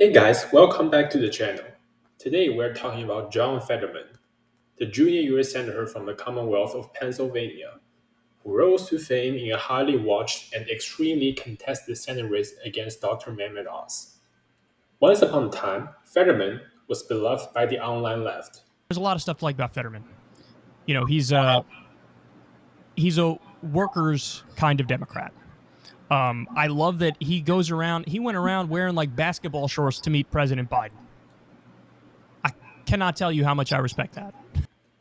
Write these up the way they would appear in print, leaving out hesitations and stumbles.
Hey guys, welcome back to the channel. Today we're talking about John Fetterman, the junior U.S. Senator from the Commonwealth of Pennsylvania, who rose to fame in a highly watched and extremely contested Senate race against Dr. Mehmet Oz. Once upon a time, Fetterman was beloved by the online left. There's a lot of stuff to like about Fetterman. You know, he's a workers kind of Democrat. I love that he goes around. He went around wearing like basketball shorts to meet President Biden. I cannot tell you how much I respect that.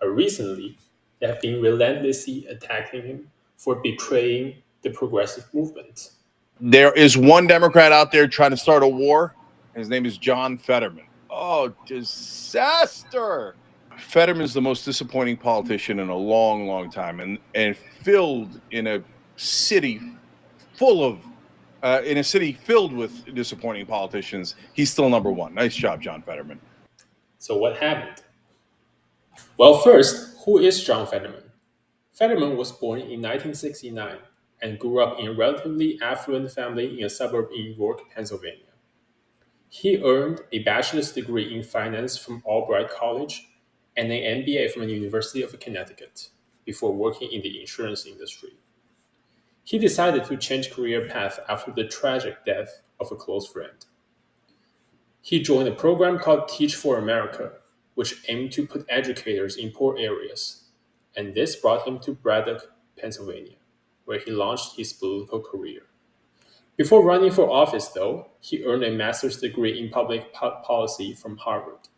Recently, they have been relentlessly attacking him for betraying the progressive movement. There is one Democrat out there trying to start a war. His name is John Fetterman. Oh, disaster. Fetterman is the most disappointing politician in a long, long time, and filled in a city full of in a city filled with disappointing politicians. He's still number one. Nice job, John Fetterman. So what happened? Well, first, who is John Fetterman? Fetterman was born in 1969 and grew up in a relatively affluent family in a suburb in York, Pennsylvania. He earned a bachelor's degree in finance from Albright College and an MBA from the University of Connecticut before working in the insurance industry. He decided to change career path after the tragic death of a close friend. He joined a program called Teach for America, which aimed to put educators in poor areas, and this brought him to Braddock, Pennsylvania, where he launched his political career. Before running for office, though, he earned a master's degree in public policy from Harvard.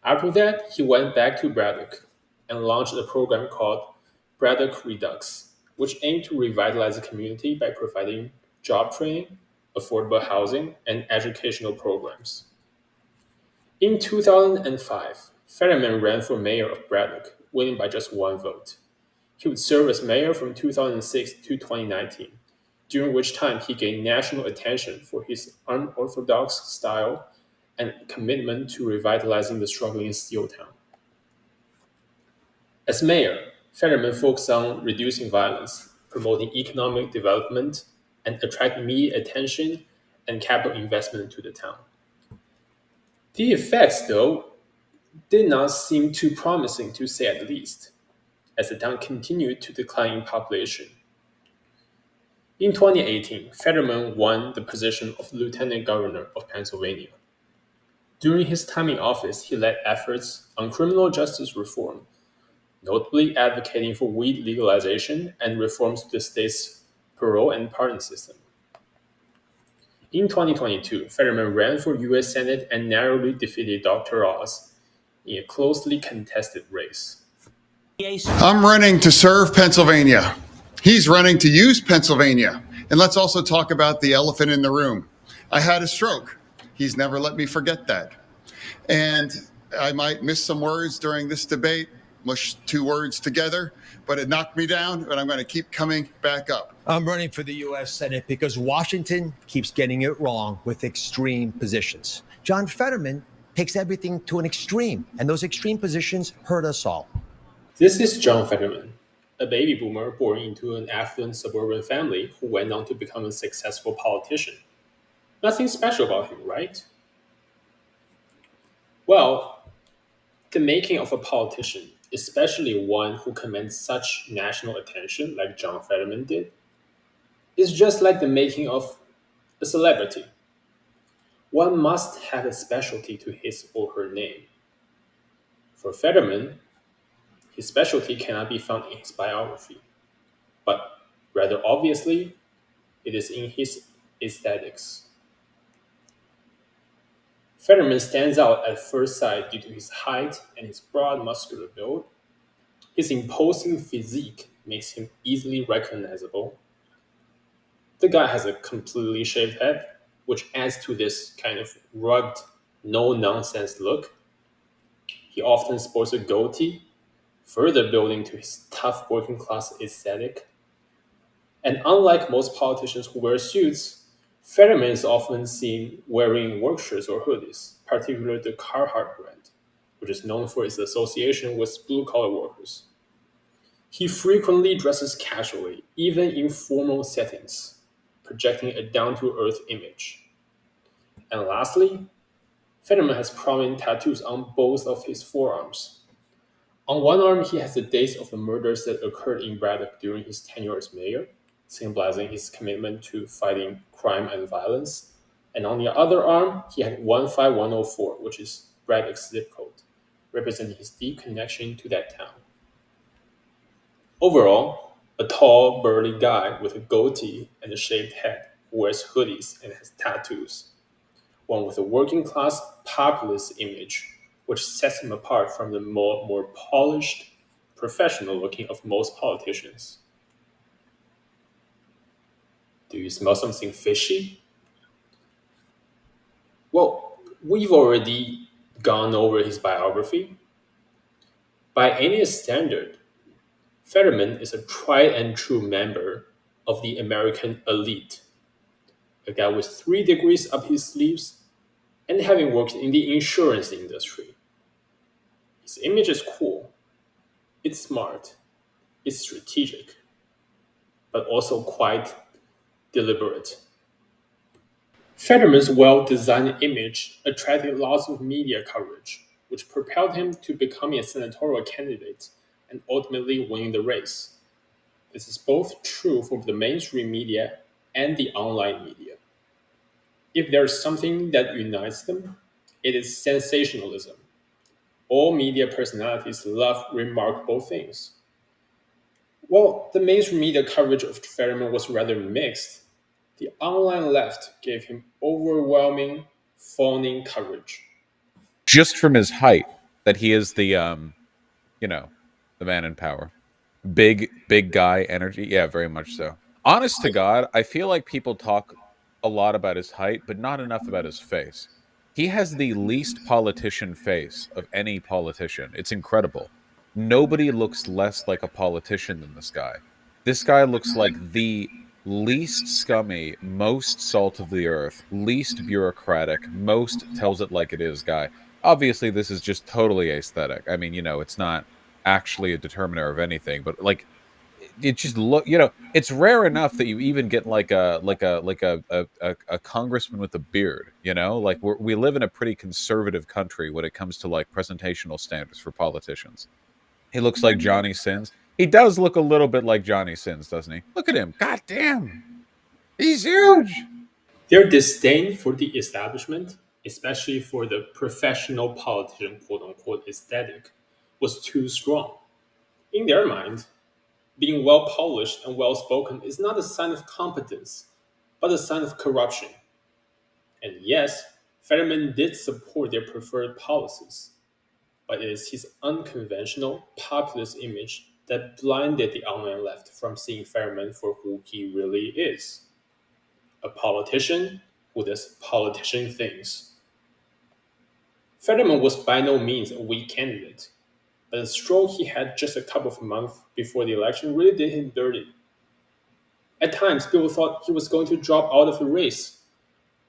After that, he went back to Braddock and launched a program called Braddock Redux, which aimed to revitalize the community by providing job training, affordable housing, and educational programs. In 2005, Fetterman ran for mayor of Braddock, winning by just one vote. He would serve as mayor from 2006 to 2019, during which time he gained national attention for his unorthodox style and commitment to revitalizing the struggling steel town. As mayor, Fetterman focused on reducing violence, promoting economic development, and attracting media attention and capital investment into the town. The effects, though, did not seem too promising to say at least, as the town continued to decline in population. In 2018, Fetterman won the position of Lieutenant Governor of Pennsylvania. During his time in office, he led efforts on criminal justice reform, notably advocating for weed legalization and reforms to the state's parole and pardon system. In 2022, Fetterman ran for U.S. Senate and narrowly defeated Dr. Oz in a closely contested race. I'm running to serve Pennsylvania. He's running to use Pennsylvania. And let's also talk about the elephant in the room. I had a stroke. He's never let me forget that. And I might miss some words during this debate, mush two words together, but it knocked me down, but I'm going to keep coming back up. I'm running for the U.S. Senate because Washington keeps getting it wrong with extreme positions. John Fetterman takes everything to an extreme, and those extreme positions hurt us all. This is John Fetterman, a baby boomer born into an affluent suburban family who went on to become a successful politician. Nothing special about him, right? Well, the making of a politician, especially one who commands such national attention like John Fetterman did, is just like the making of a celebrity. One must have a specialty to his or her name. For Fetterman, his specialty cannot be found in his biography, but rather obviously, it is in his aesthetics. Fetterman stands out at first sight due to his height and his broad muscular build. His imposing physique makes him easily recognizable. The guy has a completely shaved head, which adds to this kind of rugged, no nonsense look. He often sports a goatee, further building to his tough working class aesthetic. And unlike most politicians who wear suits, Fetterman is often seen wearing work shirts or hoodies, particularly the Carhartt brand, which is known for its association with blue collar workers. He frequently dresses casually, even in formal settings, projecting a down to earth image. And lastly, Fetterman has prominent tattoos on both of his forearms. On one arm, he has the dates of the murders that occurred in Braddock during his tenure as mayor, symbolizing his commitment to fighting crime and violence. And on the other arm, he had 15104, which is Braddock's zip code, representing his deep connection to that town. Overall, a tall, burly guy with a goatee and a shaved head who wears hoodies and has tattoos. One with a working class populist image, which sets him apart from the more polished, professional looking of most politicians. Do you smell something fishy? Well, we've already gone over his biography. By any standard, Fetterman is a tried and true member of the American elite, a guy with 3 degrees up his sleeves and having worked in the insurance industry. His image is cool, it's smart, it's strategic, but also quite deliberate. Fetterman's well-designed image attracted lots of media coverage, which propelled him to becoming a senatorial candidate and ultimately winning the race. This is both true for the mainstream media and the online media. If there's something that unites them, it is sensationalism. All media personalities love remarkable things. Well, the mainstream media coverage of Fetterman was rather mixed. The online left gave him overwhelming, fawning coverage. Just from his height, that he is the the man in power. Big guy energy. Yeah, very much so. Honest to God, I feel like people talk a lot about his height, but not enough about his face. He has the least politician face of any politician. It's incredible. Nobody looks less like a politician than this guy. This guy looks like the least scummy, most salt of the earth, least bureaucratic, most tells it like it is guy. Obviously, this is just totally aesthetic. I mean, it's not actually a determiner of anything, but like it just it's rare enough that you even get like a congressman with a beard. Like we live in a pretty conservative country when it comes to like presentational standards for politicians. He looks like Johnny Sins. He does look a little bit like Johnny Sins, doesn't he? Look at him. God damn, he's huge. Their disdain for the establishment, especially for the professional politician quote unquote aesthetic, was too strong. In their mind, being well polished and well spoken is not a sign of competence, but a sign of corruption. And yes, Fetterman did support their preferred policies, but it is his unconventional, populist image that blinded the online left from seeing Fetterman for who he really is, a politician who does politician things. Fetterman was by no means a weak candidate, but the stroke he had just a couple of months before the election really did him dirty. At times, people thought he was going to drop out of the race,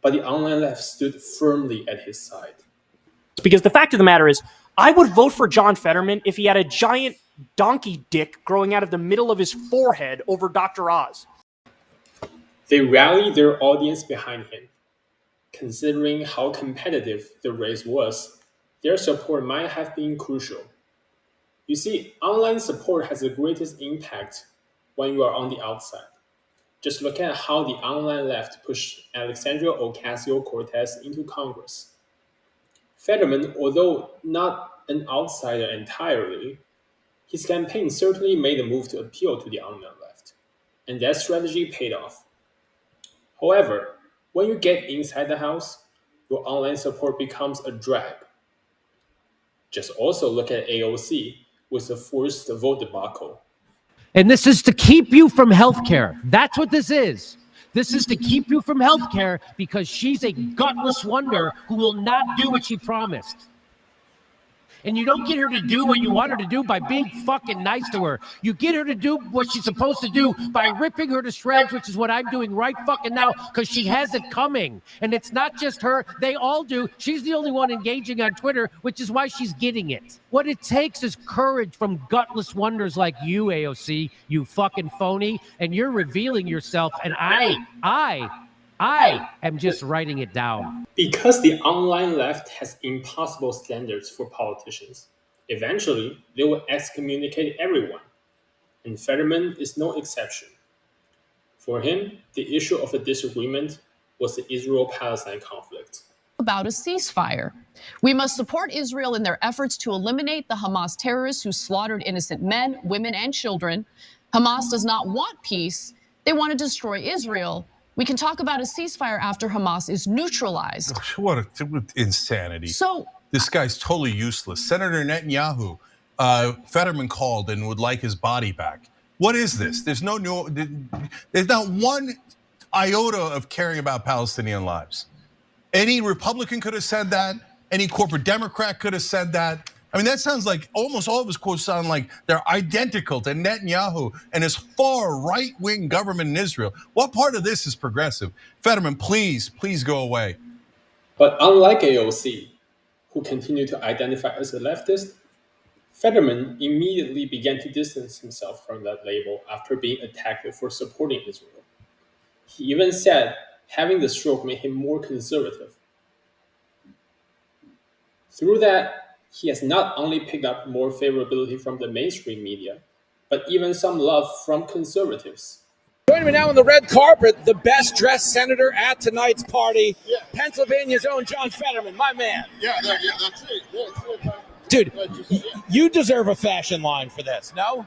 but the online left stood firmly at his side. Because the fact of the matter is, I would vote for John Fetterman if he had a giant donkey dick growing out of the middle of his forehead over Dr. Oz. They rallied their audience behind him. Considering how competitive the race was, their support might have been crucial. You see, online support has the greatest impact when you are on the outside. Just look at how the online left pushed Alexandria Ocasio-Cortez into Congress. Fetterman, although not an outsider entirely, his campaign certainly made a move to appeal to the online left, and that strategy paid off. However, when you get inside the house, your online support becomes a drag. Just also look at AOC with the forced vote debacle. And this is to keep you from healthcare. That's what this is. This is to keep you from healthcare because she's a gutless wonder who will not do what she promised. And you don't get her to do what you want her to do by being fucking nice to her. You get her to do what she's supposed to do by ripping her to shreds, which is what I'm doing right fucking now because she has it coming. And it's not just her. They all do. She's the only one engaging on Twitter, which is why she's getting it. What it takes is courage from gutless wonders like you, AOC, you fucking phony. And you're revealing yourself. And I I am just writing it down. Because the online left has impossible standards for politicians. Eventually, they will excommunicate everyone, and Fetterman is no exception. For him, the issue of the disagreement was the Israel Palestine conflict. About a ceasefire. We must support Israel in their efforts to eliminate the Hamas terrorists who slaughtered innocent men, women, and children. Hamas does not want peace, they want to destroy Israel. We can talk about a ceasefire after Hamas is neutralized. What insanity. So, this guy's totally useless. Senator Netanyahu, Fetterman called and would like his body back. What is this? There's not one iota of caring about Palestinian lives. Any Republican could have said that. Any corporate Democrat could have said that. I mean, that sounds like almost all of his quotes sound like they're identical to Netanyahu and his far right-wing government in Israel. What part of this is progressive? Fetterman, please go away. But unlike AOC, who continued to identify as a leftist, Fetterman immediately began to distance himself from that label after being attacked for supporting Israel. He even said having the stroke made him more conservative. Through that, he has not only picked up more favorability from the mainstream media, but even some love from conservatives. Joining me now on the red carpet, the best dressed senator at tonight's party, Pennsylvania's own John Fetterman, my man. Yeah, that's it. Dude, you deserve a fashion line for this, no?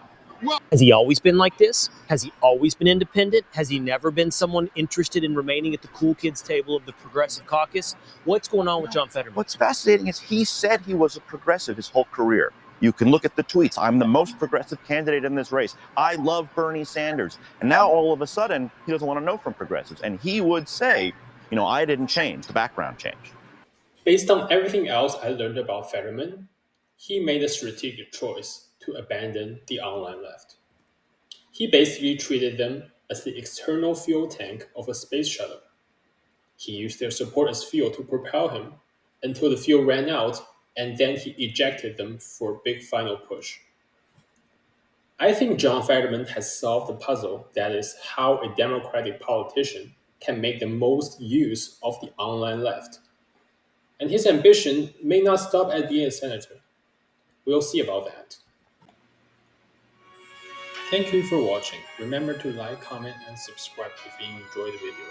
Has he always been like this? Has he always been independent? Has he never been someone interested in remaining at the cool kids table of the Progressive Caucus? What's going on with John Fetterman? What's fascinating is he said he was a progressive his whole career. You can look at the tweets. I'm the most progressive candidate in this race. I love Bernie Sanders. And now all of a sudden, he doesn't want to know from progressives. And he would say, I didn't change. The background changed. Based on everything else I learned about Fetterman, he made a strategic choice to abandon the online left. He basically treated them as the external fuel tank of a space shuttle. He used their support as fuel to propel him until the fuel ran out, and then he ejected them for a big final push. I think John Fetterman has solved the puzzle that is how a Democratic politician can make the most use of the online left. And his ambition may not stop at being a senator. We'll see about that. Thank you for watching. Remember to like, comment, and subscribe if you enjoyed the video.